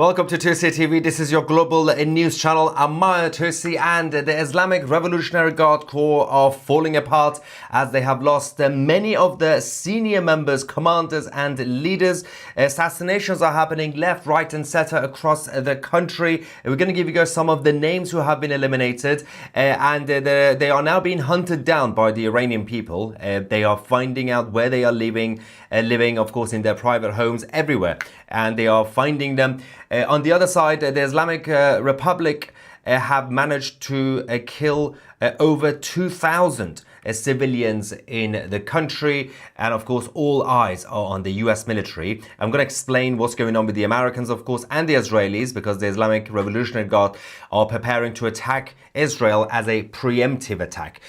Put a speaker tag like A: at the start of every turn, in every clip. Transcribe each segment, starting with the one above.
A: Welcome to Tusi TV. This is your global news channel. I'm Maya Tusi, and the Islamic Revolutionary Guard Corps are falling apart as they have lost many of the senior members, commanders and leaders. Assassinations are happening left, right and center across the country. We're going to give you guys some of the names who have been eliminated, and they are now being hunted down by the Iranian people. They are finding out where they are living, of course, in their private homes everywhere, and they are finding them. On the other side, the Islamic Republic have managed to kill over 2,000 civilians in the country, and of course all eyes are on the US military. I'm going to explain what's going on with the Americans, of course, and the Israelis, because the Islamic Revolutionary Guard are preparing to attack Israel as a preemptive attack.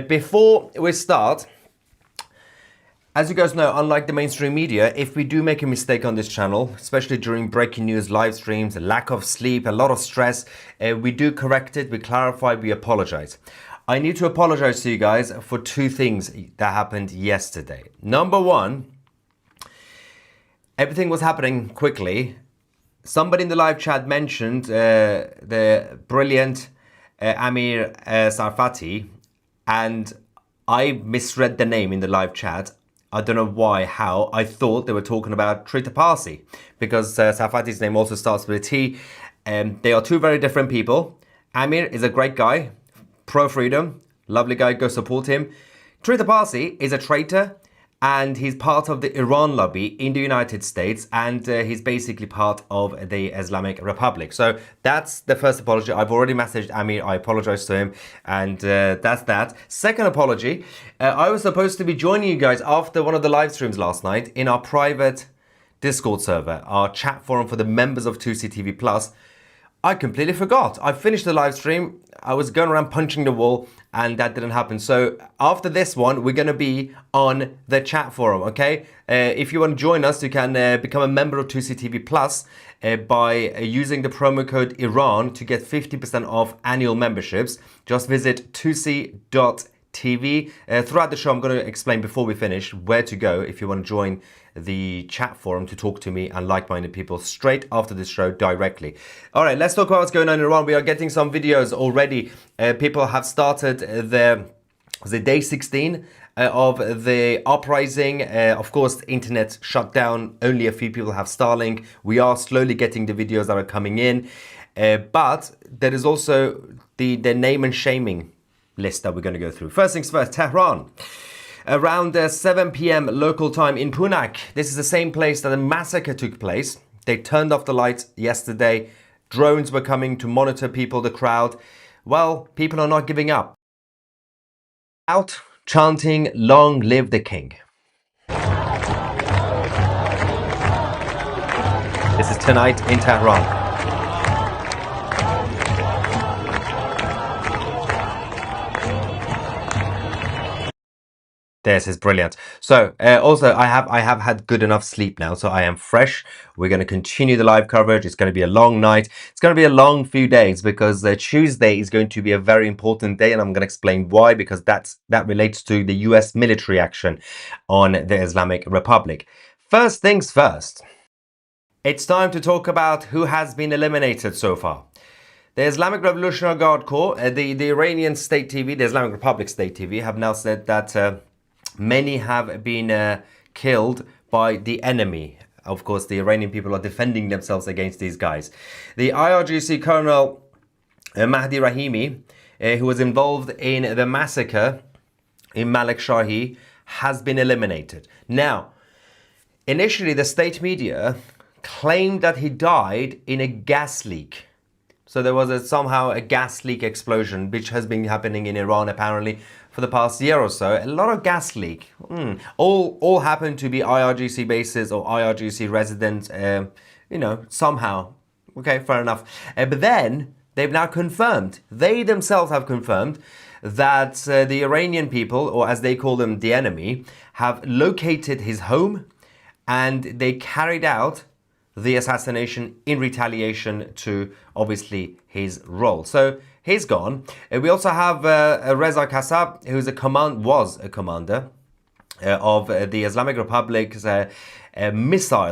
A: Before we start, as you guys know, unlike the mainstream media, if we do make a mistake on this channel, especially during breaking news, live streams, a lack of sleep, a lot of stress, we do correct it, we clarify, we apologize. I need to apologize to you guys for two things that happened yesterday. Number one, everything was happening quickly. Somebody in the live chat mentioned the brilliant Amir Sarfati, and I misread the name in the live chat. I don't know why, how. I thought they were talking about Trita Parsi, because Sarfati's name also starts with a T. They are two very different people. Amir is a great guy, pro-freedom, lovely guy, go support him. Trita Parsi is a traitor, and he's part of the Iran lobby in the United States, and he's basically part of the Islamic Republic. So that's the first apology. I've already messaged Amir, I apologize to him, and that's that. Second apology, I was supposed to be joining you guys after one of the live streams last night in our private Discord server, our chat forum for the members of Tusi TV Plus. I completely forgot. I finished the live stream, I was going around punching the wall, and that didn't happen. So after this one, we're going to be on the chat forum, okay? If you want to join us, you can become a member of Tusi TV Plus by using the promo code Iran to get 50% off annual memberships. Just visit tusi.tv. Throughout the show, I'm going to explain before we finish where to go if you want to join the chat forum to talk to me and like-minded people straight after this show directly. All right, let's talk about what's going on in Iran. We are getting some videos already. People have started the day 16 of the uprising. Of course, the internet shut down. Only a few people have Starlink. We are slowly getting the videos that are coming in. But there is also the name and shaming list that we're going to go through. First things first, Tehran. Around 7 p.m. local time in Punak. This is the same place that the massacre took place. They turned off the lights yesterday. Drones were coming to monitor people, the crowd. Well, people are not giving up. Out chanting, "Long live the king." This is tonight in Tehran. This is brilliant. So also I have had good enough sleep now, so I am fresh. We're going to continue the live coverage. It's going to be a long night. It's going to be a long few days, because Tuesday is going to be a very important day, and I'm going to explain why, because that relates to the US military action on the Islamic Republic. First things first, it's time to talk about who has been eliminated so far. The Islamic Revolutionary Guard Corps, the Iranian state TV, the Islamic Republic state TV, have now said that many have been killed by the enemy. Of course, the Iranian people are defending themselves against these guys. The IRGC Colonel Mahdi Rahimi, who was involved in the massacre in Malik Shahi, has been eliminated. Now, initially, the state media claimed that he died in a gas leak. So there was somehow a gas leak explosion, which has been happening in Iran apparently for the past year or so. A lot of gas leak. All happen to be IRGC bases or IRGC residents, somehow. Okay, fair enough. But then they've now confirmed, they themselves have confirmed that the Iranian people, or as they call them, the enemy, have located his home, and they carried out the assassination in retaliation to, obviously, his role. So he's gone. We also have Reza Kassab, who was a commander of the Islamic Republic's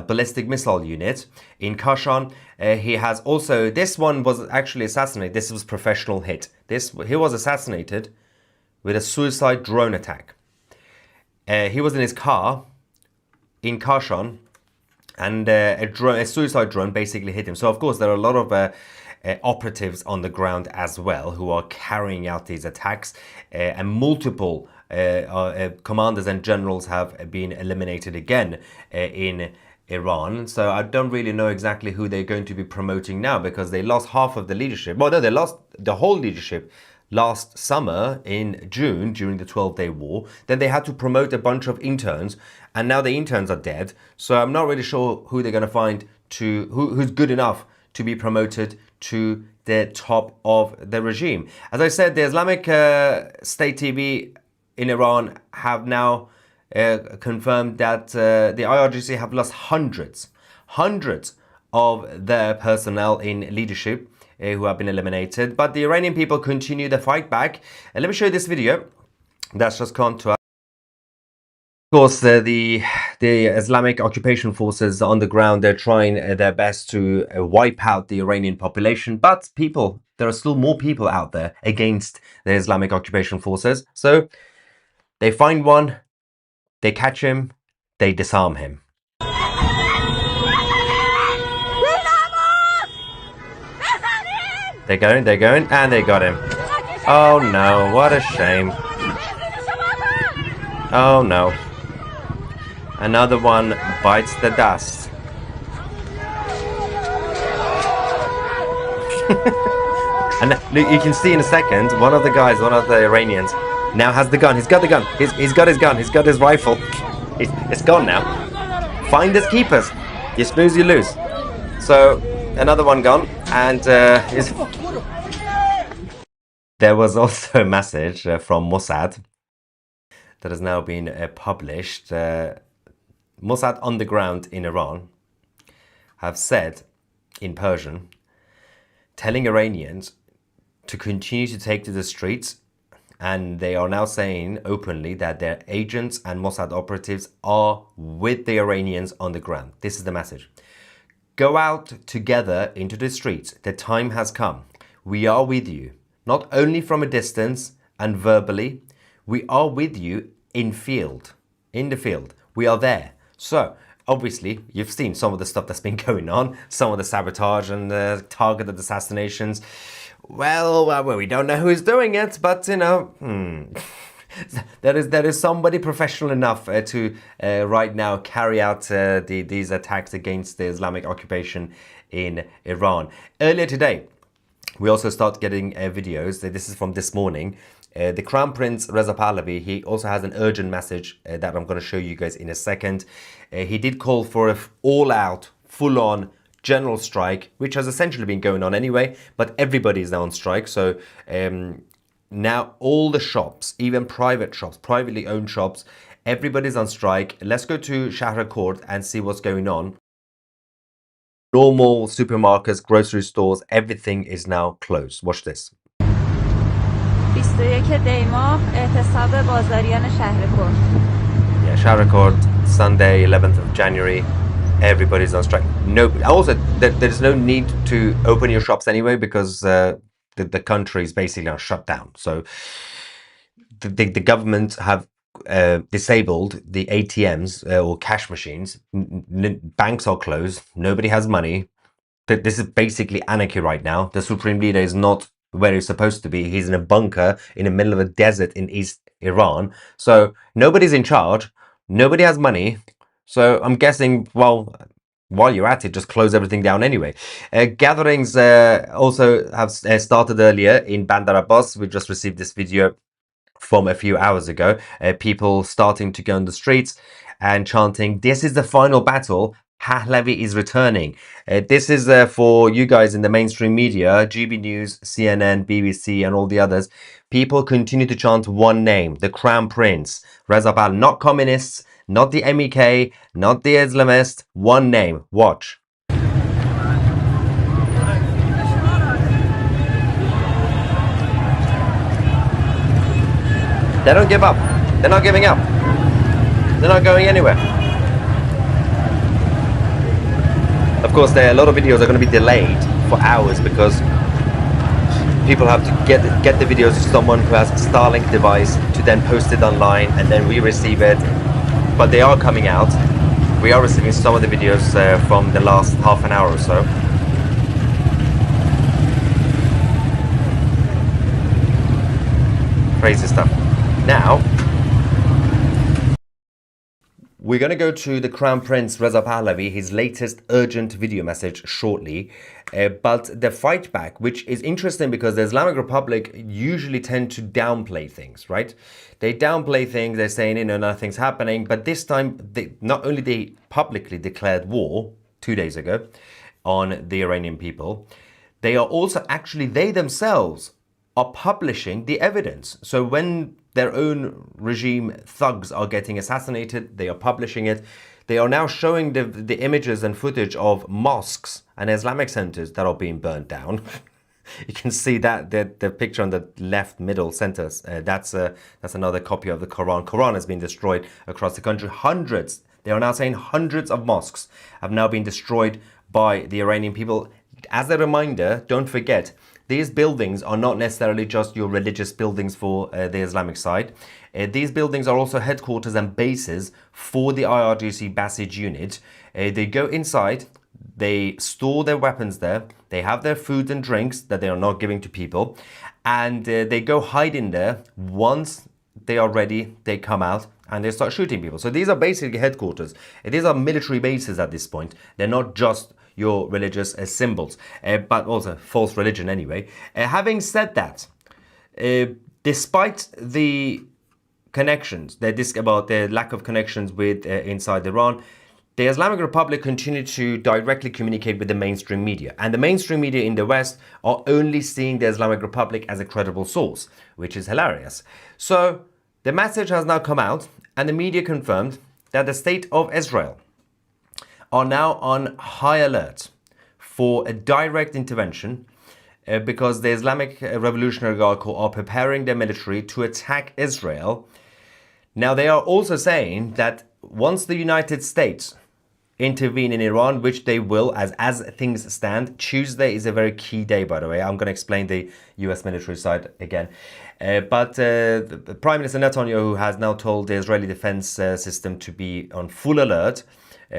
A: ballistic missile unit in Kashan. He has also, this one was actually assassinated. This was professional hit. He was assassinated with a suicide drone attack. He was in his car in Kashan, and a suicide drone basically hit him. So of course there are a lot of operatives on the ground as well who are carrying out these attacks, and multiple commanders and generals have been eliminated again in Iran. So I don't really know exactly who they're going to be promoting now, because they lost half of the leadership. Well, no, they lost the whole leadership last summer in June during the 12-day war. Then they had to promote a bunch of interns, and now the interns are dead. So I'm not really sure who they're going to find who's good enough to be promoted to the top of the regime. As I said, the Islamic State TV in Iran have now confirmed that the IRGC have lost hundreds of their personnel in leadership who have been eliminated. But the Iranian people continue the fight back. Let me show you this video that's just come to us. Of course, the Islamic occupation forces on the ground, they're trying their best to wipe out the Iranian population. But there are still more people out there against the Islamic occupation forces. So they find one, they catch him, they disarm him. They're going, and they got him. Oh no, what a shame. Oh no. Another one bites the dust. And look, you can see in a second, one of the Iranians, now has the gun. He's got the gun. He's got his gun. He's got his rifle. It's gone now. Finders keepers. You snooze, you lose. So another one gone, and there was also a message from Mossad that has now been published. Mossad on the ground in Iran have said in Persian, telling Iranians to continue to take to the streets, and they are now saying openly that their agents and Mossad operatives are with the Iranians on the ground. This is the message. Go out together into the streets. The time has come. We are with you, not only from a distance and verbally, we are with you in the field. We are there. So, obviously, you've seen some of the stuff that's been going on, some of the sabotage and the targeted assassinations. Well, we don't know who's doing it, but, you know, there is somebody professional enough to right now carry out these attacks against the Islamic occupation in Iran. Earlier today, we also start getting videos. This is from this morning. The Crown Prince Reza Pahlavi, he also has an urgent message that I'm going to show you guys in a second. He did call for an all-out, full-on general strike, which has essentially been going on anyway, but everybody is now on strike. So now all the shops, even private shops, privately owned shops, everybody's on strike. Let's go to Shahrakord and see what's going on. Normal supermarkets, grocery stores, everything is now closed. Watch this.
B: 21 دی ماه اعتصاب بازاریان شهرکرد.
A: Yeah, Shahrakord, Sunday, 11th of January. Everybody's on strike. No, also, there's no need to open your shops anyway, because the country is basically now shut down. So the government have disabled the ATMs or cash machines. Banks are closed. Nobody has money. This is basically anarchy right now. The supreme leader is not where he's supposed to be. He's in a bunker in the middle of a desert in East Iran. So nobody's in charge. Nobody has money. So I'm guessing, well, while you're at it, just close everything down anyway. Gatherings also have started earlier in Bandar Abbas. We just received this video from a few hours ago. People starting to go on the streets and chanting, "This is the final battle. Pahlavi is returning." This is for you guys in the mainstream media, GB News, CNN, BBC, and all the others. People continue to chant one name, the Crown Prince, Reza Pahlavi, not communists, not the MEK, not the Islamists, one name. Watch. They don't give up. They're not giving up. They're not going anywhere. Of course, a lot of videos are going to be delayed for hours because people have to get the videos to someone who has a Starlink device to then post it online, and then we receive it. But they are coming out. We are receiving some of the videos from the last half an hour or so. Crazy stuff. Now, we're going to go to the Crown Prince Reza Pahlavi, his latest urgent video message shortly. But the fight back, which is interesting because the Islamic Republic usually tend to downplay things, right? They downplay things, they're saying, you know, nothing's happening. But this time, not only they publicly declared war 2 days ago on the Iranian people, they are also actually, they themselves are publishing the evidence. So when their own regime thugs are getting assassinated, they are publishing it. They are now showing the images and footage of mosques and Islamic centers that are being burnt down. You can see that the picture on the left middle center, that's another copy of the Quran. Quran has been destroyed across the country. Hundreds, they are now saying hundreds of mosques have now been destroyed by the Iranian people. As a reminder, don't forget, these buildings are not necessarily just your religious buildings for the Islamic side. These buildings are also headquarters and bases for the IRGC Basij unit. They go inside, they store their weapons there, they have their food and drinks that they are not giving to people, and they go hide in there. Once they are ready, they come out and they start shooting people. So these are basically headquarters. These are military bases at this point. They're not just your religious symbols, but also false religion anyway. Having said that, despite the connections, about the lack of connections with inside Iran, the Islamic Republic continued to directly communicate with the mainstream media. And the mainstream media in the West are only seeing the Islamic Republic as a credible source, which is hilarious. So the message has now come out, and the media confirmed that the state of Israel are now on high alert for a direct intervention because the Islamic Revolutionary Guard Corps are preparing their military to attack Israel. Now, they are also saying that once the United States intervene in Iran, which they will, as things stand, Tuesday is a very key day, by the way. I'm going to explain the US military side again. But the Prime Minister Netanyahu has now told the Israeli defense system to be on full alert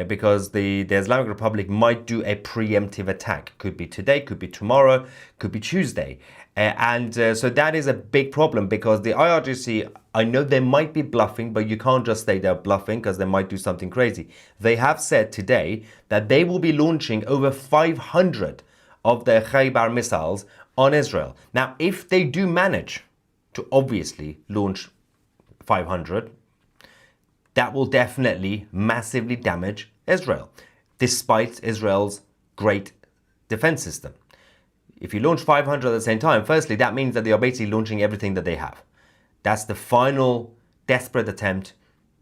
A: because the Islamic Republic might do a preemptive attack. Could be today, could be tomorrow, could be Tuesday. So that is a big problem because the IRGC, I know they might be bluffing, but you can't just say they're bluffing because they might do something crazy. They have said today that they will be launching over 500 of their Khaybar missiles on Israel. Now, if they do manage to obviously launch 500, that will definitely massively damage Israel, despite Israel's great defense system. If you launch 500 at the same time, firstly, that means that they are basically launching everything that they have. That's the final desperate attempt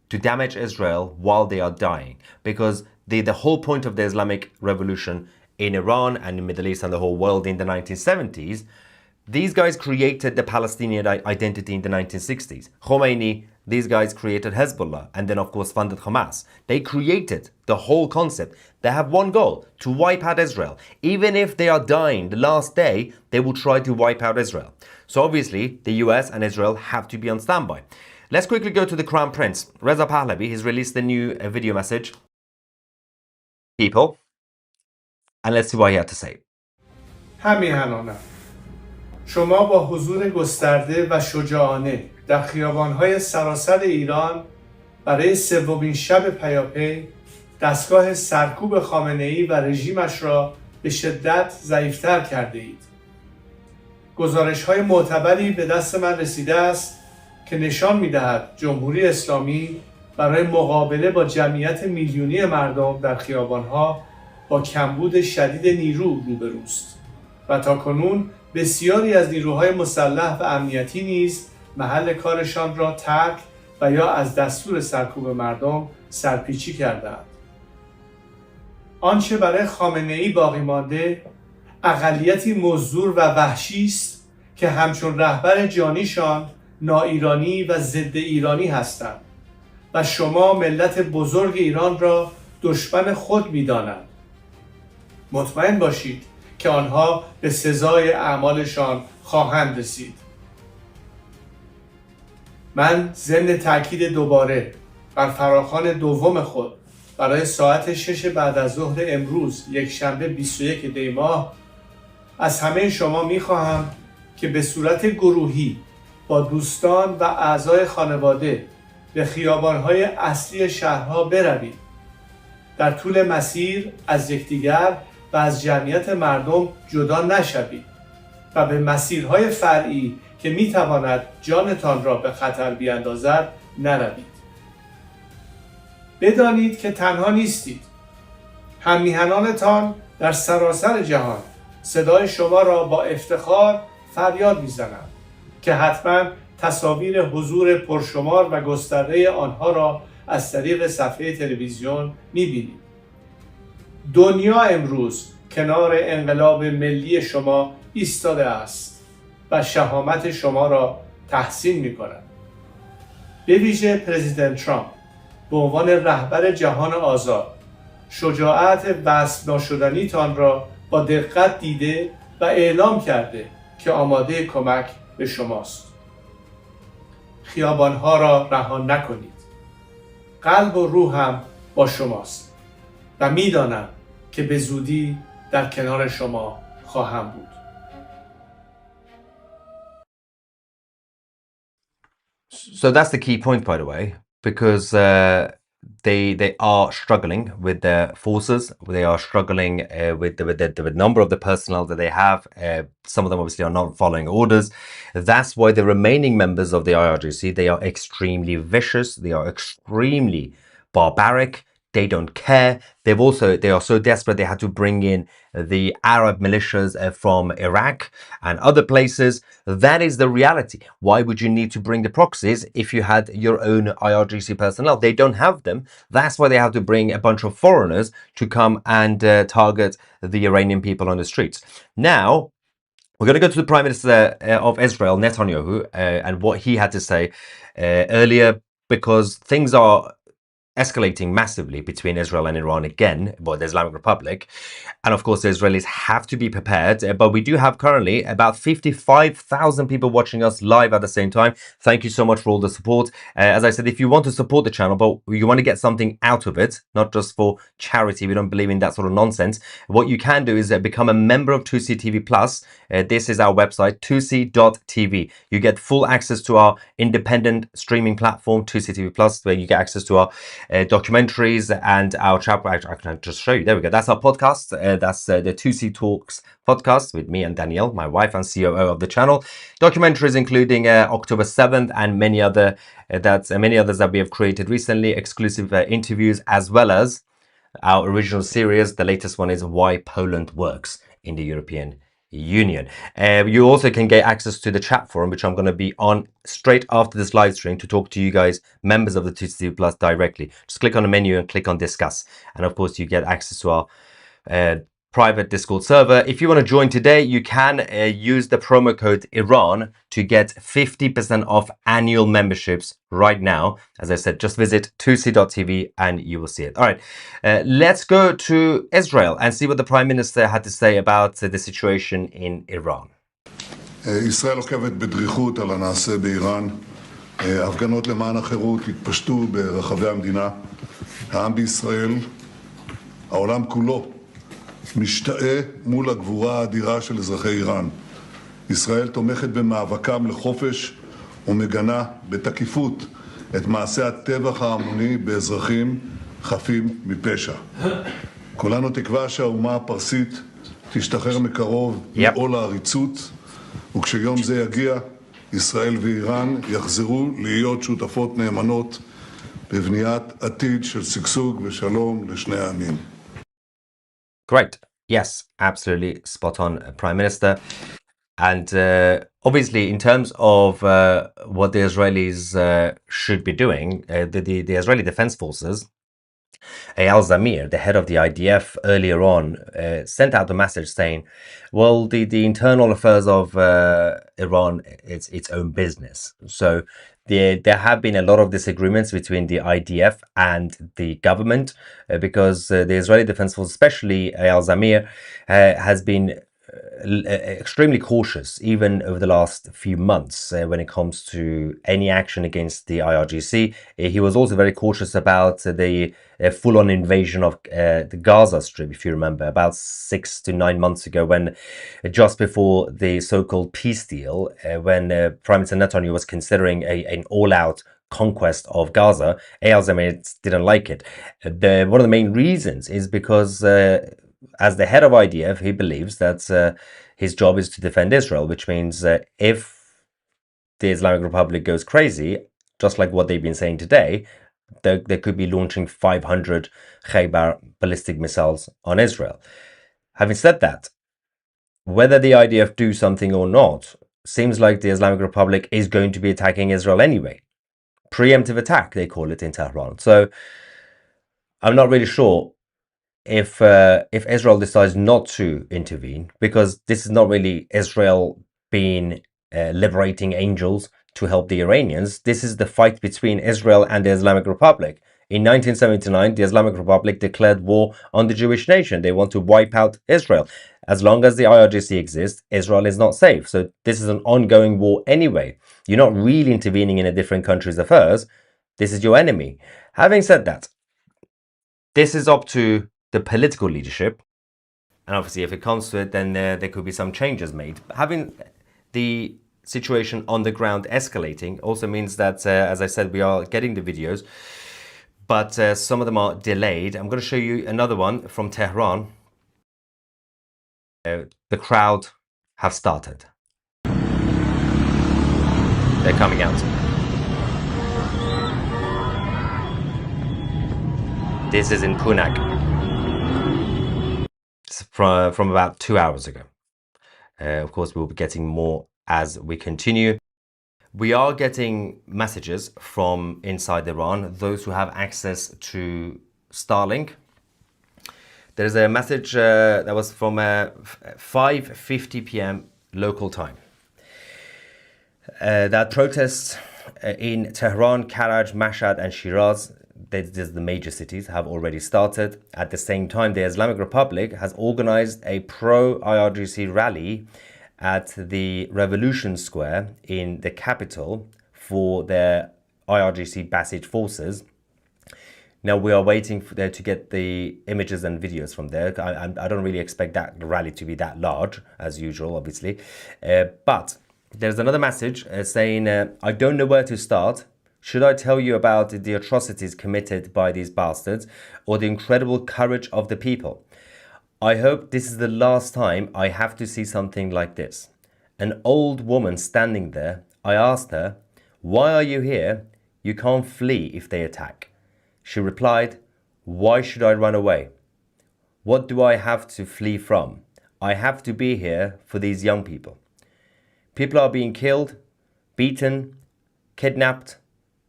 A: to damage Israel while they are dying. Because the whole point of the Islamic Revolution in Iran and the Middle East and the whole world in the 1970s, these guys created the Palestinian identity in the 1960s. Khomeini, these guys created Hezbollah and then of course funded Hamas. They created the whole concept. They have one goal, to wipe out Israel. Even if they are dying the last day, they will try to wipe out Israel. So obviously the US and Israel have to be on standby. Let's quickly go to the Crown Prince. Reza Pahlavi, he's released a new video message. People. And let's see what he had to say.
C: همیهنانم شما با حضور گسترده و شجاعانه در خیابان‌های سراسر ایران برای سومین شب پیاپی دستگاه سرکوب خامنه‌ای و رژیمش را به شدت ضعیف‌تر کرده اید. گزارش‌های معتبری به دست من رسیده است که نشان می‌دهد جمهوری اسلامی برای مقابله با جمعیت میلیونی مردم در خیابان‌ها با کمبود شدید نیرو روبروست و تاکنون بسیاری از نیروهای مسلح و امنیتی نیز محل کارشان را ترک و یا از دستور سرکوب مردم سرپیچی کردند. آنچه برای خامنه‌ای باقی مانده اقلیتی مزدور و وحشی است که همچون رهبر جانیشان ناایرانی و ضد ایرانی هستند و شما ملت بزرگ ایران را دشمن خود می‌دانند. مطمئن باشید که آنها به سزای اعمالشان خواهند رسید. من ضمن تأکید دوباره بر فراخوان دوم خود برای ساعت 6 بعد از ظهر امروز یکشنبه 21 دی ماه از همه شما می‌خواهم که به صورت گروهی با دوستان و اعضای خانواده به خیابان‌های اصلی شهرها بروید. در طول مسیر از یکدیگر و از جمعیت مردم جدا نشوید و به مسیرهای فرعی که می‌تواند جانتان را به خطر بیاندازد نروید. بدانید که تنها نیستید. هم‌میهنانتان در سراسر جهان صدای شما را با افتخار فریاد می‌زنند که حتما تصاویر حضور پرشمار و گسترده آنها را از طریق صفحه تلویزیون می‌بینید. دنیا امروز کنار انقلاب ملی شما ایستاده است و شهامت شما را تحسین می‌کند. به ویژه پرزیدنت ترامپ به عنوان رهبر جهان آزاد شجاعت وصف ناشدنیتان را با دقت دیده و اعلام کرده که آماده کمک به شماست. خیابانها را رها نکنید. قلب و روحم با شماست و میدانم که به زودی در کنار شما خواهم بود.
A: So that's the key point, by the way, because they are struggling with their forces. They are struggling with the number of the personnel that they have. Some of them obviously are not following orders. That's why the remaining members of the IRGC, they are extremely vicious. They are extremely barbaric. They don't care. They are so desperate they had to bring in the Arab militias from Iraq and other places. That is the reality. Why would you need to bring the proxies if you had your own IRGC personnel? They don't have them. That's why they have to bring a bunch of foreigners to come and target the Iranian people on the streets. Now, we're going to go to the Prime Minister of Israel, Netanyahu, and what he had to say earlier, because things are escalating massively between Israel and Iran again, but the Islamic Republic. And of course, the Israelis have to be prepared. But we do have currently about 55,000 people watching us live at the same time. Thank you so much for all the support. As I said, if you want to support the channel, but you want to get something out of it, not just for charity, we don't believe in that sort of nonsense. What you can do is become a member of 2C TV Plus. This is our website, 2c.tv. You get full access to our independent streaming platform, 2C TV Plus, where you get access to our documentaries and our chapter. I can just show you. There we go. That's our podcast. That's the 2C Talks podcast with me and Danielle, my wife and COO of the channel. Documentaries including October 7th and many others that we have created recently, exclusive interviews, as well as our original series. The latest one is Why Poland Works in the European Union. You also can get access to the chat forum, which I'm going to be on straight after this live stream to talk to you guys, members of the 2C Plus, directly. Just click on the menu and click on discuss. And of course, you get access to our private Discord server. If you want to join today, you can use the promo code Iran to get 50% off annual memberships right now. As I said, just visit 2c.tv and you will see it. All right, let's go to Israel and see what the Prime Minister had to say about the situation in Iran.
D: ישראל עוקבת בדריכות על הנעשה באיראן. הפגנות למען החירות התפשטו ברחבי המדינה. העם בישראל, העולם כולו, משתאה מול הגבורה האדירה של אזרחי איראן. ישראל תומכת במאבקם לחופש ומגנה בתקיפות את מעשי הטבח ההמוני באזרחים חפים מפשע. כולנו תקווה שהאומה הפרסית תשתחרר מקרוב מעול העריצות, וכשיום זה יגיע, ישראל ואיראן יחזרו להיות שותפות נאמנות בבניית עתיד של שגשוג ושלום לשני העמים.
A: Great. Yes, absolutely spot on, Prime Minister. And obviously, in terms of what the Israelis should be doing, the Israeli Defense Forces, Eyal Zamir, the head of the IDF, earlier on sent out a message saying, well, the internal affairs of Iran, it's its own business. So there have been a lot of disagreements between the IDF and the government because the Israeli Defense Force, especially Eyal Zamir, has been extremely cautious even over the last few months when it comes to any action against the IRGC. He was also very cautious about the full-on invasion of the Gaza Strip, if you remember, about 6 to 9 months ago, when just before the so-called peace deal, when Prime Minister Netanyahu was considering an all-out conquest of Gaza, Eyal Zamir didn't like it. One of the main reasons is because as the head of IDF, he believes that his job is to defend Israel, which means if the Islamic Republic goes crazy, just like what they've been saying today, they could be launching 500 Khaybar ballistic missiles on Israel. Having said that, whether the IDF do something or not, seems like the Islamic Republic is going to be attacking Israel anyway. Preemptive attack, they call it in Tehran. So I'm not really sure if Israel decides not to intervene, because this is not really Israel being liberating angels to help the Iranians. This is the fight between Israel and the Islamic Republic. In 1979, the Islamic Republic declared war on the Jewish nation. They want to wipe out Israel. As long as the IRGC exists, Israel is not safe. So this is an ongoing war anyway. You're not really intervening in a different country's affairs. This is your enemy. Having said that, this is up to the political leadership, and obviously if it comes to it, then there could be some changes made. Having the situation on the ground escalating also means that, as I said, we are getting the videos, but some of them are delayed. I'm going to show you another one from Tehran. The crowd have started. They're coming out. This is in Punak. From about 2 hours ago. Of course, we'll be getting more as we continue. We are getting messages from inside Iran, those who have access to Starlink. There's a message that was from 5:50 p.m. local time. That protests in Tehran, Karaj, Mashhad and Shiraz, the major cities, have already started. At the same time, the Islamic Republic has organized a pro-IRGC rally at the Revolution Square in the capital for their IRGC Basij forces. Now we are waiting for to get the images and videos from there. I don't really expect that rally to be that large, as usual, obviously. But there's another message saying, I don't know where to start. Should I tell you about the atrocities committed by these bastards or the incredible courage of the people? I hope this is the last time I have to see something like this. An old woman standing there, I asked her, why are you here? You can't flee if they attack. She replied, why should I run away? What do I have to flee from? I have to be here for these young people. People are being killed, beaten, kidnapped,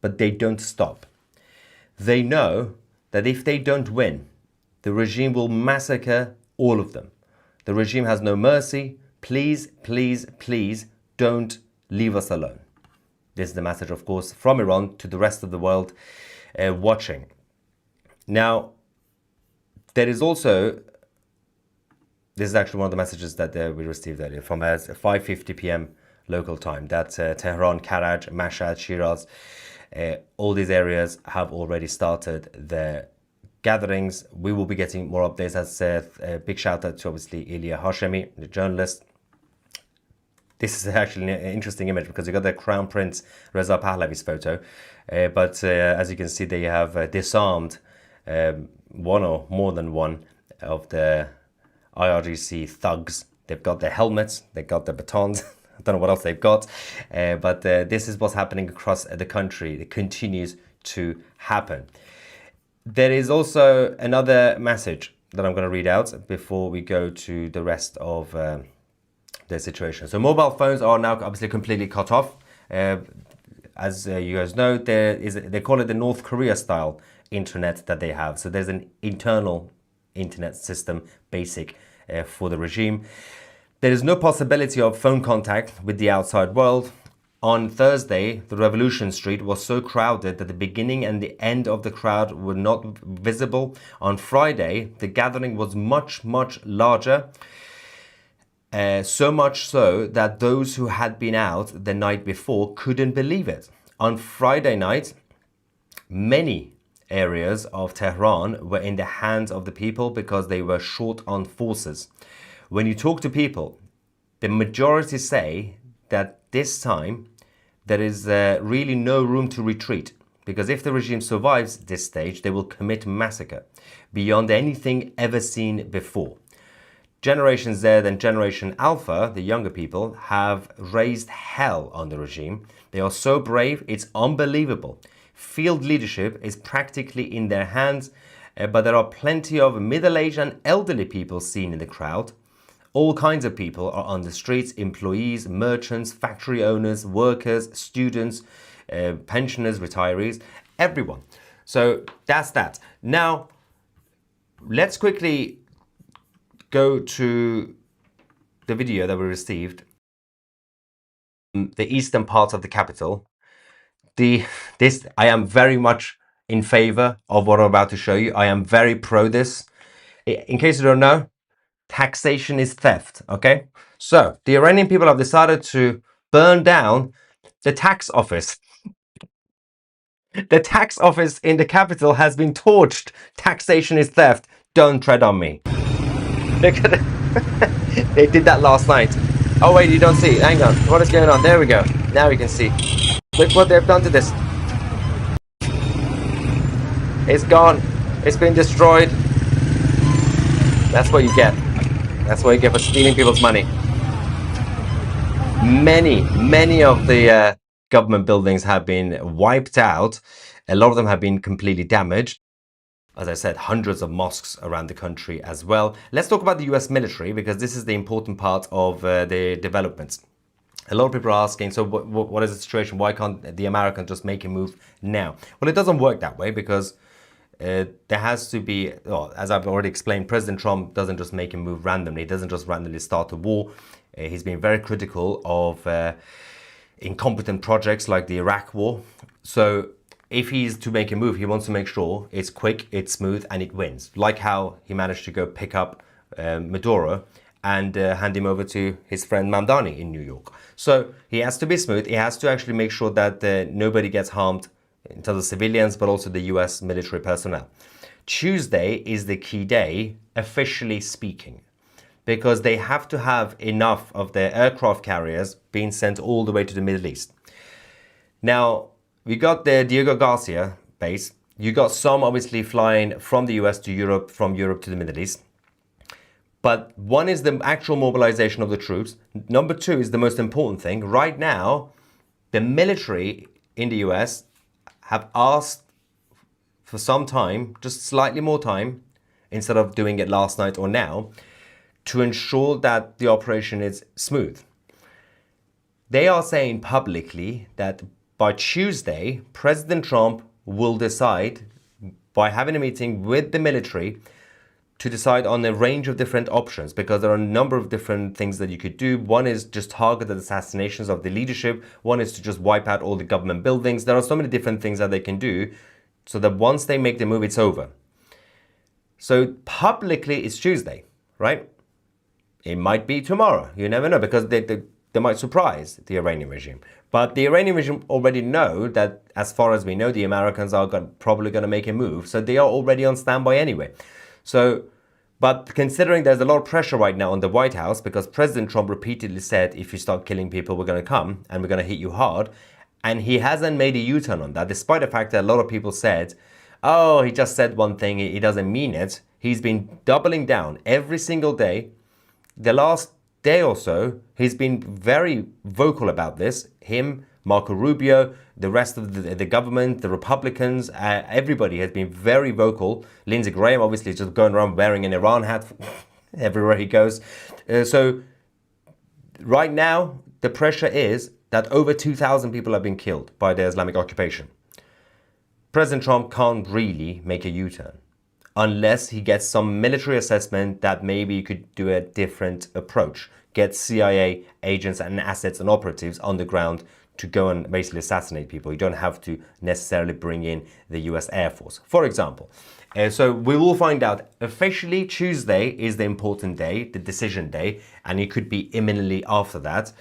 A: but they don't stop. They know that if they don't win, the regime will massacre all of them. The regime has no mercy. Please, please, please don't leave us alone. This is the message, of course, from Iran to the rest of the world watching. Now, there is also, this is actually one of the messages that we received earlier from 5:50 p.m. local time. That's Tehran, Karaj, Mashhad, Shiraz. All these areas have already started their gatherings. We will be getting more updates. As a big shout out to obviously Ilya Hashemi, the journalist. This is actually an interesting image because you got the Crown Prince Reza Pahlavi's photo, but as you can see, they have disarmed one or more than one of the IRGC thugs. They've got their helmets, they've got their batons. I don't know what else they've got, but this is what's happening across the country. It continues to happen. There is also another message that I'm going to read out before we go to the rest of the situation. So mobile phones are now obviously completely cut off. As you guys know, they call it the North Korea style internet that they have. So there's an internal internet system, basic for the regime. There is no possibility of phone contact with the outside world. On Thursday, the Revolution Street was so crowded that the beginning and the end of the crowd were not visible. On Friday, the gathering was much, much larger. So much so that those who had been out the night before couldn't believe it. On Friday night, many areas of Tehran were in the hands of the people because they were short on forces. When you talk to people, the majority say that this time there is really no room to retreat, because if the regime survives this stage, they will commit massacre beyond anything ever seen before. Generation Z and Generation Alpha, the younger people, have raised hell on the regime. They are so brave, it's unbelievable. Field leadership is practically in their hands, but there are plenty of middle-aged and elderly people seen in the crowd. All kinds of people are on the streets: employees, merchants, factory owners, workers, students, pensioners, retirees, everyone. So that's that. Now, let's quickly go to the video that we received. The eastern part of the capital. I am very much in favor of what I'm about to show you. I am very pro this. In case you don't know, taxation is theft, okay? So the Iranian people have decided to burn down the tax office. The tax office in the capital has been torched. Taxation is theft. Don't tread on me. Look at it. They did that last night. Oh wait, you don't see it. Hang on. What is going on? There we go. Now we can see. Look what they've done to this. It's gone. It's been destroyed. That's what you get. That's what you get for stealing people's money. Many of the government buildings have been wiped out. A lot of them have been completely damaged. As I said, hundreds of mosques around the country as well. Let's talk about the US military, because this is the important part of the developments. A lot of people are asking, so what is the situation? Why can't the Americans just make a move now? Well, it doesn't work that way, because there has to be, as I've already explained, President Trump doesn't just make a move randomly. He doesn't just randomly start a war. He's been very critical of incompetent projects like the Iraq war. So if he's to make a move, he wants to make sure it's quick, it's smooth, and it wins. Like how he managed to go pick up Maduro and hand him over to his friend Mamdani in New York. So he has to be smooth. He has to actually make sure that nobody gets harmed in terms of civilians, but also the US military personnel. Tuesday is the key day, officially speaking, because they have to have enough of their aircraft carriers being sent all the way to the Middle East. Now, we got the Diego Garcia base. You got some obviously flying from the US to Europe, from Europe to the Middle East. But one is the actual mobilization of the troops. Number two is the most important thing. Right now, the military in the US have asked for some time, just slightly more time, instead of doing it last night or now, to ensure that the operation is smooth. They are saying publicly that by Tuesday, President Trump will decide, by having a meeting with the military, to decide on a range of different options, because there are a number of different things that you could do. One is just targeted assassinations of the leadership. One is to just wipe out all the government buildings. There are so many different things that they can do so that once they make the move, it's over. So publicly, it's Tuesday, right? It might be tomorrow. You never know, because they might surprise the Iranian regime. But the Iranian regime already know that, as far as we know, the Americans are probably going to make a move. So they are already on standby anyway. So, but considering there's a lot of pressure right now on the White House, because President Trump repeatedly said, if you start killing people, we're going to come and we're going to hit you hard. And he hasn't made a U-turn on that, despite the fact that a lot of people said, oh, he just said one thing, he doesn't mean it. He's been doubling down every single day. The last day or so, he's been very vocal about this. Him, Marco Rubio, the rest of the government, the Republicans, everybody has been very vocal. Lindsey Graham obviously just going around wearing an Iran hat everywhere he goes. So right now, the pressure is that over 2,000 people have been killed by the Islamic occupation. President Trump can't really make a U-turn unless he gets some military assessment that maybe he could do a different approach. get CIA agents and assets and operatives on the ground to go and basically assassinate people. You don't have to necessarily bring in the US Air Force, for example. So we will find out. Officially, Tuesday is the important day, the decision day, and it could be imminently after that.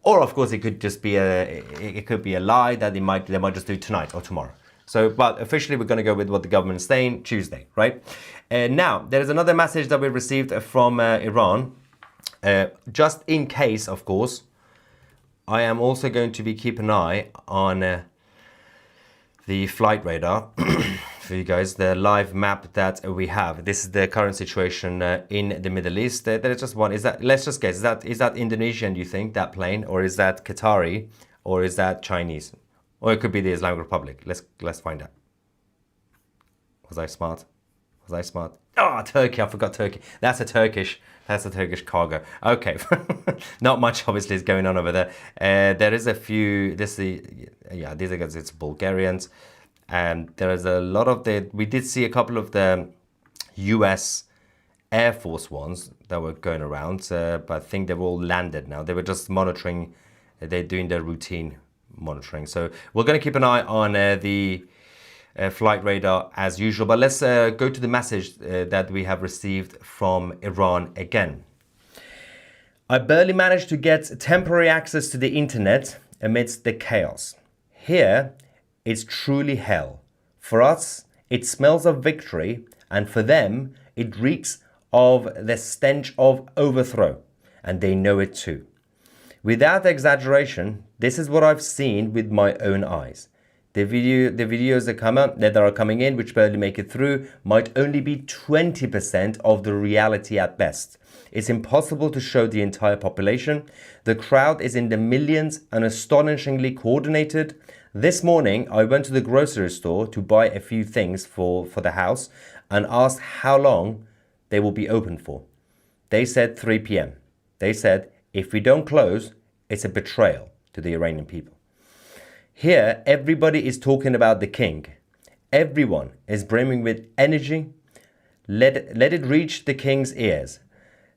A: Or of course, it could just be a lie that they might just do tonight or tomorrow. So, but officially, we're going to go with what the government is saying, Tuesday, right? Now, there is another message that we received from Iran. Just in case, of course, I am also going to be keep an eye on the flight radar for you guys, the live map that we have. This is the current situation in the Middle East. There is just one. Is that? Let's just guess. Is that Indonesian? Do you think that plane, or is that Qatari, or is that Chinese, or it could be the Islamic Republic? Let's find out. Was I smart? Was I smart? Oh, Turkey. I forgot Turkey. That's a Turkish cargo. Okay. Not much obviously is going on over there. There is a few, it's Bulgarians. And there is a lot of we did see a couple of the US Air Force ones that were going around, but I think they've all landed now. They were just monitoring, they're doing their routine monitoring. So we're going to keep an eye on the flight radar as usual. But let's go to the message that we have received from Iran again. I barely managed to get temporary access to the internet amidst the chaos. Here, it's truly hell. For us, it smells of victory, and for them, it reeks of the stench of overthrow, and they know it too. Without exaggeration, this is what I've seen with my own eyes. The videos that are coming in, which barely make it through, might only be 20% of the reality at best. It's impossible to show the entire population. The crowd is in the millions and astonishingly coordinated. This morning, I went to the grocery store to buy a few things for the house and asked how long they will be open for. They said 3 p.m. They said, if we don't close, it's a betrayal to the Iranian people. Here, everybody is talking about the king. Everyone is brimming with energy. Let it reach the king's ears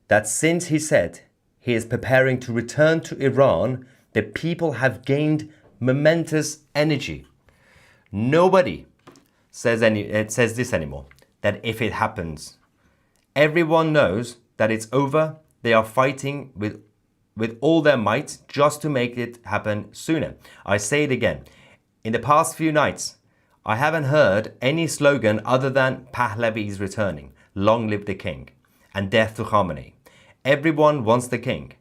A: that since he said he is preparing to return to Iran, the people have gained momentous energy. Nobody says this anymore, that if it happens, everyone knows that it's over. They are fighting with all their might just to make it happen sooner. I say it again. In the past few nights, I haven't heard any slogan other than Pahlavi is returning, long live the king, and death to Khamenei. Everyone wants the king.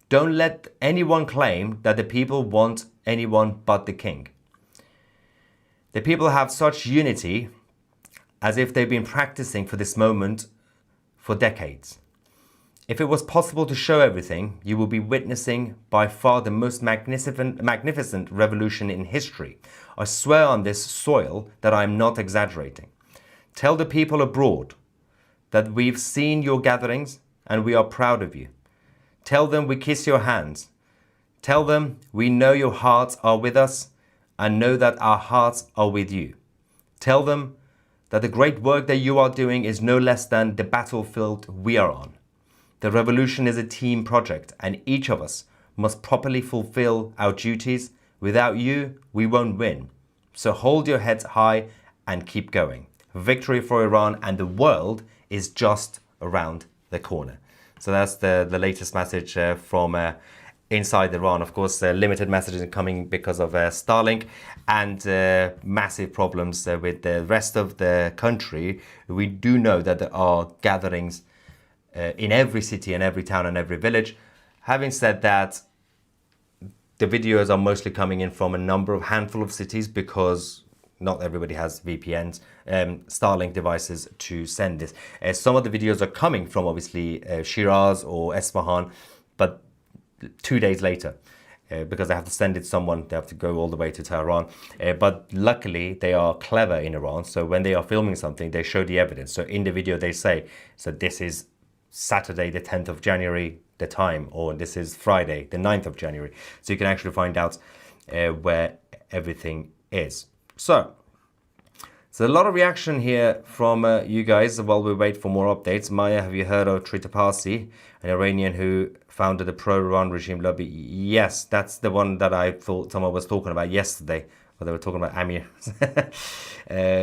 A: Don't let anyone claim that the people want anyone but the king. The people have such unity as if they've been practicing for this moment for decades. If it was possible to show everything, you will be witnessing by far the most magnificent revolution in history. I swear on this soil that I am not exaggerating. Tell the people abroad that we've seen your gatherings and we are proud of you. Tell them we kiss your hands. Tell them we know your hearts are with us and know that our hearts are with you. Tell them that the great work that you are doing is no less than the battlefield we are on. The revolution is a team project, and each of us must properly fulfill our duties. Without you, we won't win. So hold your heads high and keep going. Victory for Iran and the world is just around the corner. So that's the latest message from inside Iran. Of course, limited messages coming because of Starlink and massive problems with the rest of the country. We do know that there are gatherings in every city and every town and every village. Having said that, the videos are mostly coming in from a handful of cities because not everybody has VPNs, Starlink devices to send this. Some of the videos are coming from obviously Shiraz or Esfahan, but 2 days later, because they have to send it to someone, they have to go all the way to Tehran. But luckily, they are clever in Iran. So when they are filming something, they show the evidence. So in the video, they say, so this is Saturday, the 10th of January, the time, or this is Friday, the 9th of January. So you can actually find out where everything is. So So a lot of reaction here from you guys while we wait for more updates. Maya, have you heard of Trita Parsi, an Iranian who founded a pro-Iran regime lobby? Yes, that's the one that I thought someone was talking about yesterday. Well, they were talking about Amir.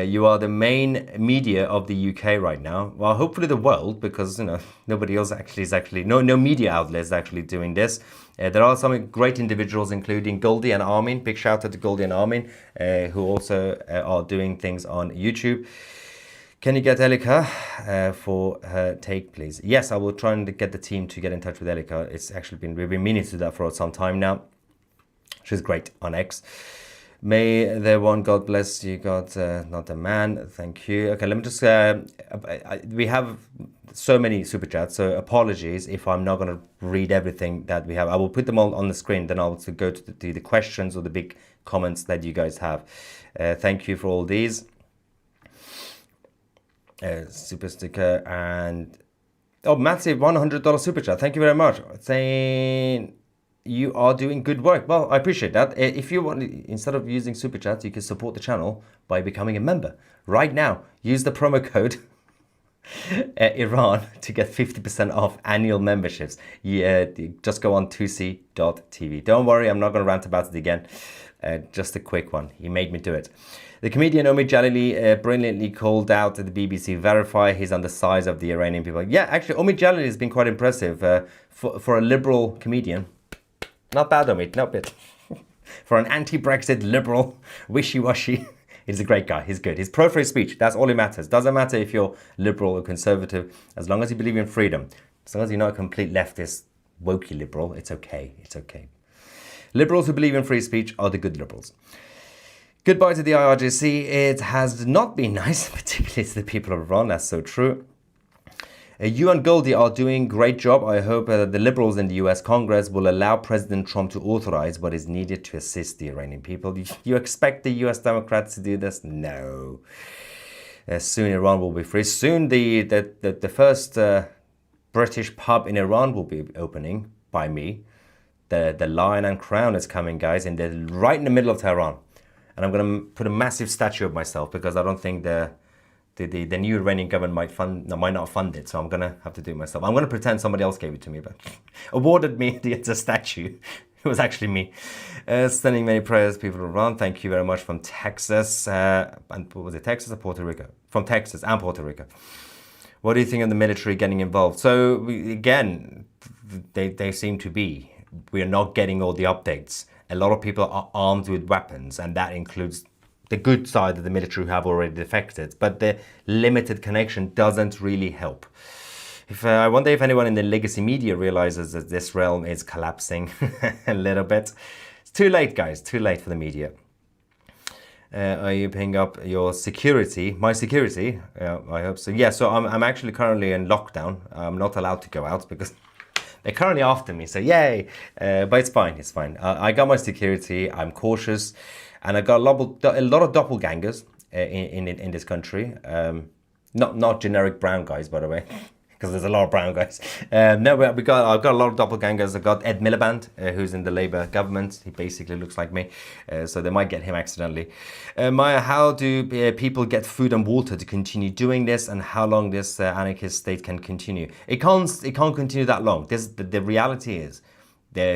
A: You are the main media of the UK right now. Well, hopefully the world, because nobody else actually no media outlets actually doing this. There are some great individuals, including Goldie and Armin. Big shout out to Goldie and Armin, who also are doing things on YouTube. Can you get Elika for her take, please? Yes, I will try and get the team to get in touch with Elika. It's actually we've been meaning to do that for some time now. She's great on X. May the one God bless you, God, not a man. Thank you. Okay, let me just. We have so many super chats, so apologies if I'm not going to read everything that we have. I will put them all on the screen, then I'll go to the questions or the big comments that you guys have. Thank you for all these. Super sticker and massive $100 super chat. Thank you very much. Saying you are doing good work. Well, I appreciate that. If you want, instead of using super chats, you can support the channel by becoming a member right now. Use the promo code Iran to get 50% off annual memberships. Just go on 2c.tv. Don't worry, I'm not going to rant about it again. Just a quick one. He made me do it. The comedian Omid Jalili brilliantly called out the BBC Verify. He's on the size of the Iranian people. Yeah, actually, Omid Jalili has been quite impressive for a liberal comedian. Not bad, Omid, not bad. For an anti-Brexit liberal, wishy-washy, he's a great guy. He's good. He's pro-free speech. That's all it matters. Doesn't matter if you're liberal or conservative. As long as you believe in freedom. As long as you're not a complete leftist, wokey liberal, it's okay. It's okay. Liberals who believe in free speech are the good liberals. Goodbye to the IRGC. It has not been nice, particularly to the people of Iran. That's so true. You and Goldie are doing a great job. I hope the liberals in the US Congress will allow President Trump to authorize what is needed to assist the Iranian people. You expect the US Democrats to do this? No. Soon Iran will be free. Soon the first British pub in Iran will be opening by me. The Lion and Crown is coming, guys, right in the middle of Tehran. And I'm going to put a massive statue of myself because I don't think the new Iranian government might not fund it, so I'm going to have to do it myself. I'm going to pretend somebody else gave it to me, but awarded me the statue. It was actually me. Sending many prayers, people around. Thank you very much from Texas. And was it Texas or Puerto Rico? From Texas and Puerto Rico. What do you think of the military getting involved? So, again, they seem to be. We are not getting all the updates. A lot of people are armed with weapons, and that includes the good side of the military who have already defected, but the limited connection doesn't really help. I wonder if anyone in the legacy media realizes that this realm is collapsing a little bit. It's too late, guys, too late for the media. Are you paying up your security? My security? I hope so. Yeah, so I'm actually currently in lockdown. I'm not allowed to go out because they're currently after me, so yay. But it's fine, it's fine. I got my security, I'm cautious. And I got a lot of doppelgangers in this country. Not generic brown guys, by the way, because there's a lot of brown guys. I've got a lot of doppelgangers. I got Ed Miliband, who's in the Labour government. He basically looks like me, so they might get him accidentally. Maya, how do people get food and water to continue doing this, and how long this anarchist state can continue? It can't continue that long. The reality is,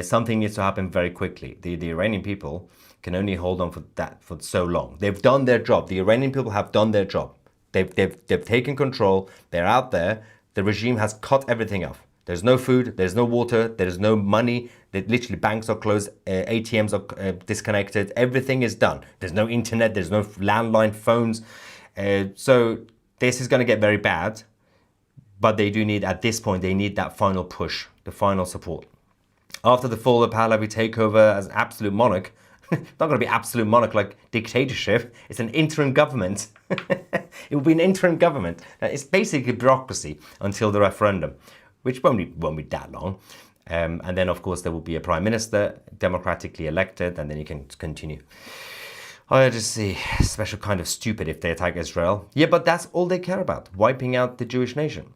A: something needs to happen very quickly. The Iranian people can only hold on for so long. They've done their job. The Iranian people have done their job. They've taken control. They're out there. The regime has cut everything off. There's no food. There's no water. There's no money. Literally banks are closed. ATMs are disconnected. Everything is done. There's no internet. There's no landline phones. So this is going to get very bad. But they do need, at this point, they need that final push, the final support. After the fall of Pahlavi takeover as absolute monarch, it's not going to be absolute monarch like dictatorship. It's an interim government. It will be an interim government. It's basically bureaucracy until the referendum, which won't be that long. And then, of course, there will be a prime minister, democratically elected, and then you can continue. I just see special kind of stupid if they attack Israel. Yeah, but that's all they care about, wiping out the Jewish nation.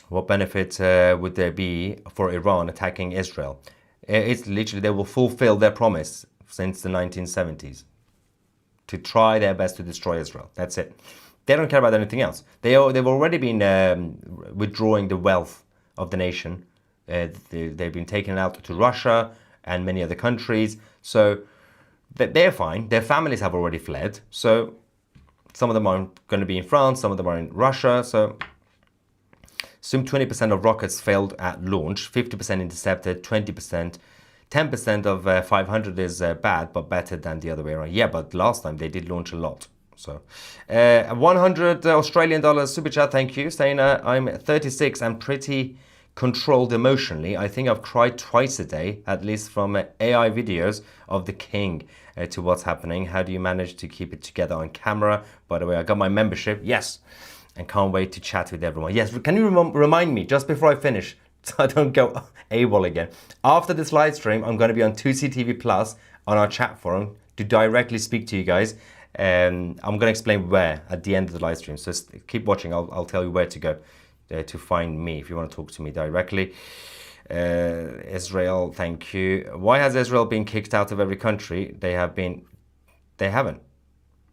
A: What benefit would there be for Iran attacking Israel? It's literally, they will fulfill their promise since the 1970s. to try their best to destroy Israel. That's it. They don't care about anything else. They've already been withdrawing the wealth of the nation. They've been taken out to Russia and many other countries. So they're fine. Their families have already fled. So some of them are going to be in France. Some of them are in Russia. So assume 20% of rockets failed at launch, 50% intercepted, 20%. 10% of 500 is bad, but better than the other way around. Yeah, but last time they did launch a lot. So 100 Australian dollars super chat, thank you. Saying I'm 36 and pretty controlled emotionally. I think I've cried twice a day, at least from AI videos of the king to what's happening. How do you manage to keep it together on camera? By the way, I got my membership, yes, and can't wait to chat with everyone. Yes, can you remind me just before I finish, so I don't go AWOL again. After this live stream, I'm going to be on 2CTV Plus on our chat forum to directly speak to you guys. And I'm going to explain where at the end of the live stream. So keep watching. I'll tell you where to go to find me if you want to talk to me directly. Israel, thank you. Why has Israel been kicked out of every country? They haven't.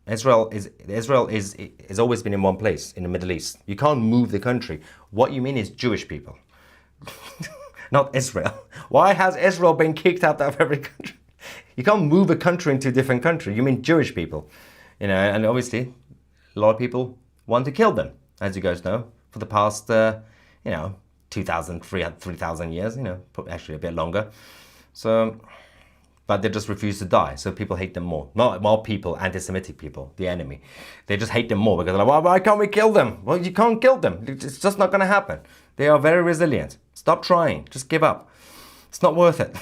A: Israel is always been in one place in the Middle East. You can't move the country. What you mean is Jewish people. Not Israel. Why has Israel been kicked out of every country? You can't move a country into a different country. You mean Jewish people, and obviously a lot of people want to kill them, as you guys know, for the past 2,000, 3,000 years, actually a bit longer. So, but they just refuse to die. So people hate them more. Not more people, anti-Semitic people, the enemy. They just hate them more because they're like, why can't we kill them? Well, you can't kill them. It's just not going to happen. They are very resilient. Stop trying. Just give up. It's not worth it.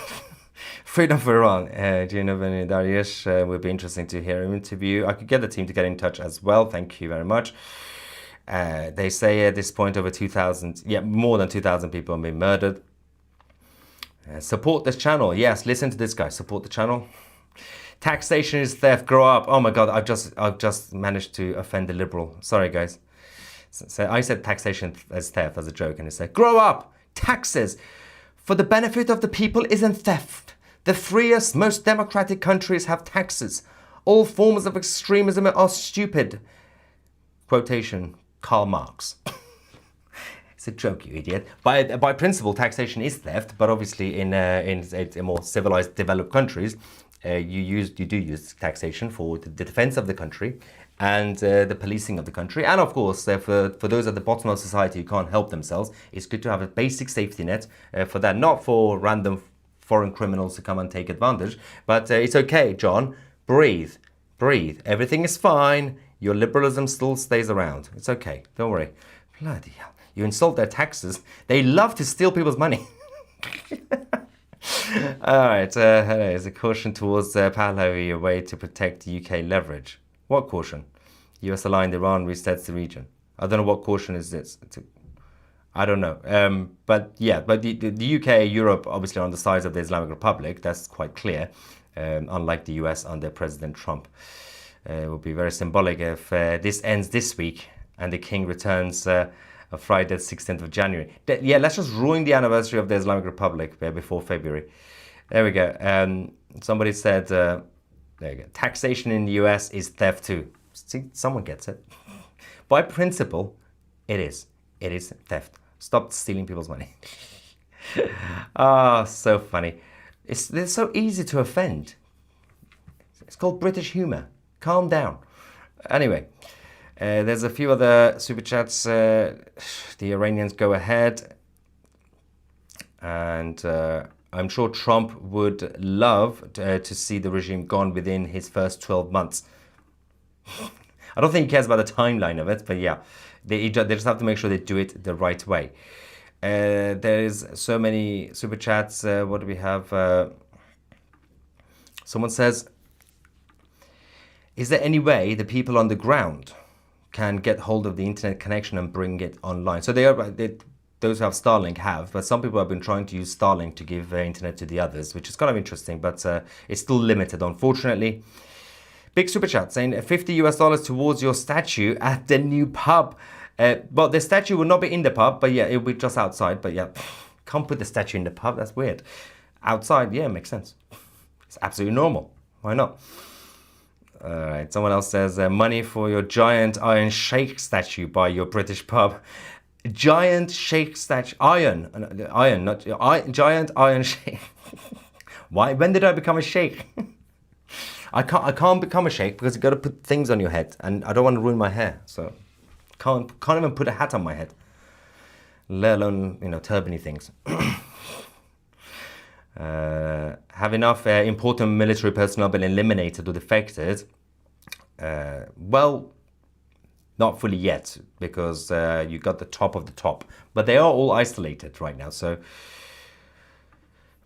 A: Freedom for Iran. Do you know any Darius? Would be interesting to hear an interview. I could get the team to get in touch as well. Thank you very much. They say at this point over 2,000, more than 2,000 people have been murdered. Support this channel. Yes, listen to this guy. Support the channel. Taxation is theft. Grow up. Oh my God, I've just managed to offend the liberal. Sorry, guys. So I said taxation as theft as a joke, and he said, grow up. Taxes for the benefit of the people isn't theft. The freest, most democratic countries have taxes. All forms of extremism are stupid. Quotation, Karl Marx. It's a joke, you idiot. By principle, taxation is theft, but obviously in more civilized, developed countries, you do use taxation for the defense of the country and the policing of the country. And of course, for those at the bottom of society who can't help themselves, it's good to have a basic safety net for that, not for random foreign criminals to come and take advantage. But it's okay, John. Breathe. Everything is fine. Your liberalism still stays around. It's okay. Don't worry. Bloody hell. You insult their taxes. They love to steal people's money. All right. Is a caution towards Pahlavi a way to protect UK leverage? What caution? US aligned Iran resets the region. I don't know what caution is this. I don't know. But the UK, Europe, obviously on the sides of the Islamic Republic. That's quite clear. Unlike the US under President Trump. It would be very symbolic if this ends this week and the king returns Friday, 16th of January. Let's just ruin the anniversary of the Islamic Republic before February. There we go. Somebody said, there you go. Taxation in the US is theft too. See, someone gets it. By principle, it is. It is theft. Stop stealing people's money. So funny. They're so easy to offend. It's called British humour. Calm down. Anyway, there's a few other super chats. The Iranians go ahead. And I'm sure Trump would love to see the regime gone within his first 12 months. I don't think he cares about the timeline of it, but yeah, they just have to make sure they do it the right way. There's so many super chats. What do we have? Someone says, is there any way the people on the ground can get hold of the internet connection and bring it online? So those who have Starlink have, but some people have been trying to use Starlink to give internet to the others, which is kind of interesting, but it's still limited, unfortunately. Big super chat saying $50 towards your statue at the new pub. Well, the statue will not be in the pub, but yeah, it'll be just outside. But yeah, can't put the statue in the pub. That's weird. Outside, yeah, makes sense. It's absolutely normal. Why not? All right. Someone else says money for your giant Iron Sheikh statue by your British pub. Giant Sheikh statue. Iron, not giant Iron Sheikh. Why? When did I become a sheikh? I can't become a sheikh because you got to put things on your head, and I don't want to ruin my hair, so can't even put a hat on my head, let alone turbany things. Have enough important military personnel been eliminated or defected? Well, not fully yet, because you got the top of the top, but they are all isolated right now, so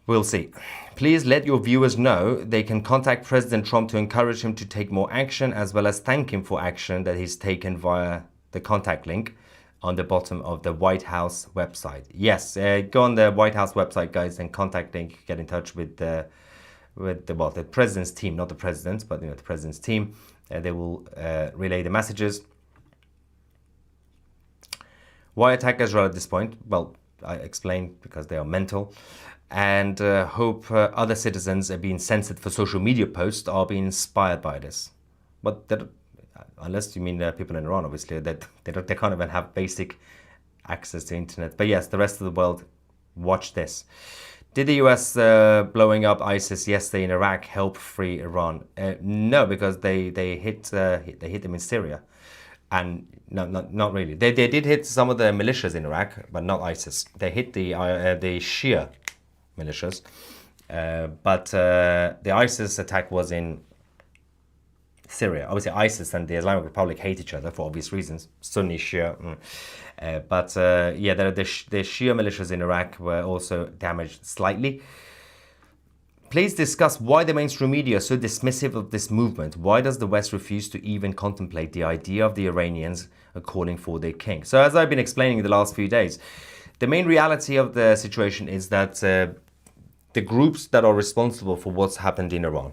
A: we'll see. Please let your viewers know they can contact President Trump to encourage him to take more action, as well as thank him for action that he's taken via the contact link on the bottom of the White House website. Yes, go on the White House website, guys, and contact link, get in touch with the president's team, not the president, but the president's team. They will relay the messages. Why attack Israel at this point? Well, I explained, because they are mental. And hope other citizens are being censored for social media posts are being inspired by this. But unless you mean people in Iran, obviously, that they can't even have basic access to internet. But yes, the rest of the world, watch this. Did the US blowing up ISIS yesterday in Iraq help free Iran? No, because they hit them in Syria. And no, not really. They did hit some of the militias in Iraq, but not ISIS. They hit the Shia militias, but the ISIS attack was in Syria. Obviously, ISIS and the Islamic Republic hate each other for obvious reasons. Sunni, Shia. But yeah, the Shia militias in Iraq were also damaged slightly. Please discuss why the mainstream media is so dismissive of this movement. Why does the West refuse to even contemplate the idea of the Iranians calling for their king? So as I've been explaining in the last few days, the main reality of the situation is that the groups that are responsible for what's happened in Iran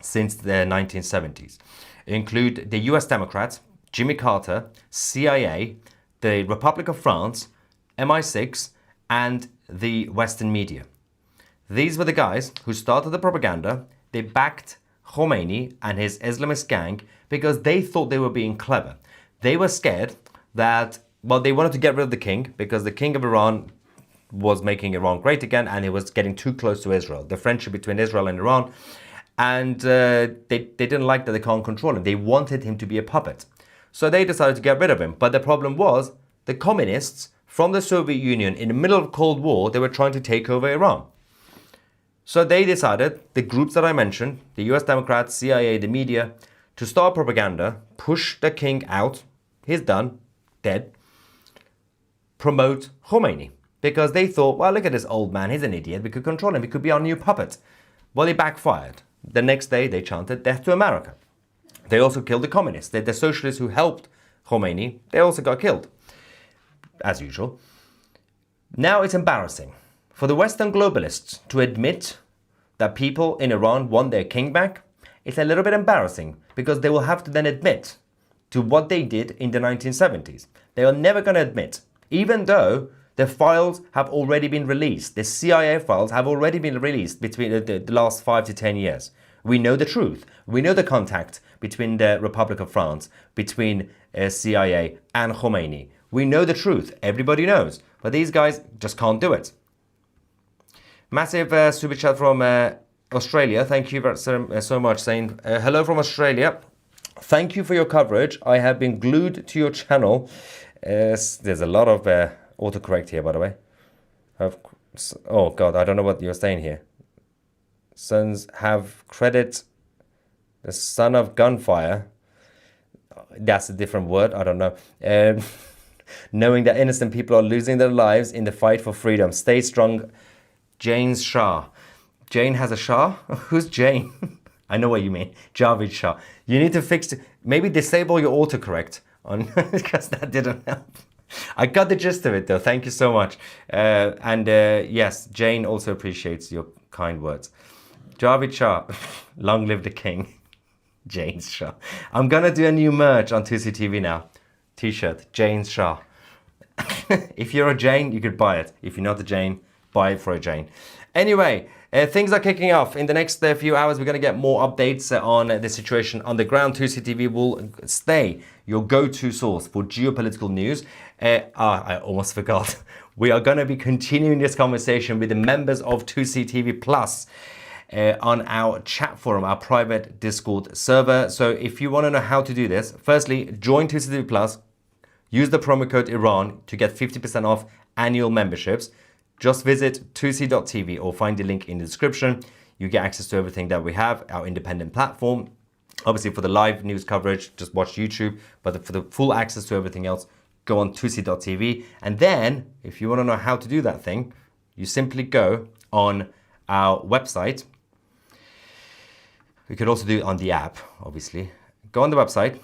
A: since the 1970s include the US Democrats, Jimmy Carter, CIA, the Republic of France, MI6, and the Western media. These were the guys who started the propaganda. They backed Khomeini and his Islamist gang because they thought they were being clever. They were scared that, well, they wanted to get rid of the king because the king of Iran was making Iran great again, and he was getting too close to Israel. The friendship between Israel and Iran, and they didn't like that they can't control him. They wanted him to be a puppet. So they decided to get rid of him. But the problem was the communists from the Soviet Union in the middle of the Cold War, they were trying to take over Iran. So they decided, the groups that I mentioned, the US Democrats, CIA, the media, to start propaganda, push the king out, he's done, dead, promote Khomeini. Because they thought, well, look at this old man, he's an idiot, we could control him, he could be our new puppet. Well, he backfired. The next day, they chanted death to America. They also killed the communists. The socialists who helped Khomeini, they also got killed, as usual. Now it's embarrassing for the Western globalists to admit that people in Iran want their king back. It's a little bit embarrassing because they will have to then admit to what they did in the 1970s. They are never going to admit, even though the files have already been released. The CIA files have already been released between the last 5 to 10 years. We know the truth. We know the contact between the Republic of France, between CIA and Khomeini. We know the truth. Everybody knows. But these guys just can't do it. Massive super chat from Australia. Thank you so much, saying hello from Australia. Thank you for your coverage. I have been glued to your channel. There's a lot of autocorrect here, by the way. Oh God, I don't know what you're saying here. Sons have credit. The son of gunfire. That's a different word. I don't know. Knowing that innocent people are losing their lives in the fight for freedom. Stay strong. Jane Shah. Jane has a Shah? Who's Jane? I know what you mean. Javid Shah. You need to fix it. Maybe disable your autocorrect on because that didn't help. I got the gist of it though. Thank you so much. Yes, Jane also appreciates your kind words. Javid Shah. Long live the king. Jane Shah. I'm gonna do a new merch on Tusi TV now. T-shirt. Jane Shah. If you're a Jane, you could buy it. If you're not a Jane, buy it for a Jane. Anyway, Things are kicking off. In the next few hours, we're going to get more updates on the situation on the ground. 2CTV will stay your go-to source for geopolitical news. I almost forgot. We are going to be continuing this conversation with the members of 2CTV Plus on our chat forum, our private Discord server. So if you want to know how to do this, firstly, join 2CTV Plus. Use the promo code Iran to get 50% off annual memberships. Just visit 2c.tv or find the link in the description. You get access to everything that we have, our independent platform. Obviously, for the live news coverage, just watch YouTube. But for the full access to everything else, go on 2c.tv. And then, if you want to know how to do that thing, you simply go on our website. You could also do it on the app, obviously. Go on the website,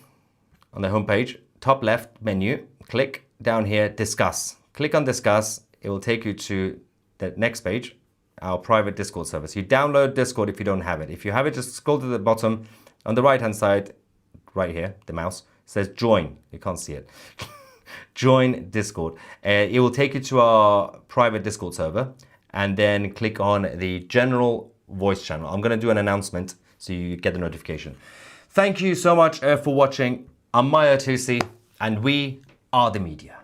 A: on the homepage, top left menu, click down here, discuss. Click on discuss. It will take you to the next page, our private Discord service. You download Discord if you don't have it. If you have it, just scroll to the bottom. On the right-hand side, right here, the mouse, says join. You can't see it. Join Discord. It will take you to our private Discord server and then click on the general voice channel. I'm going to do an announcement so you get the notification. Thank you so much for watching. I'm Maya Tusi, and we are the media.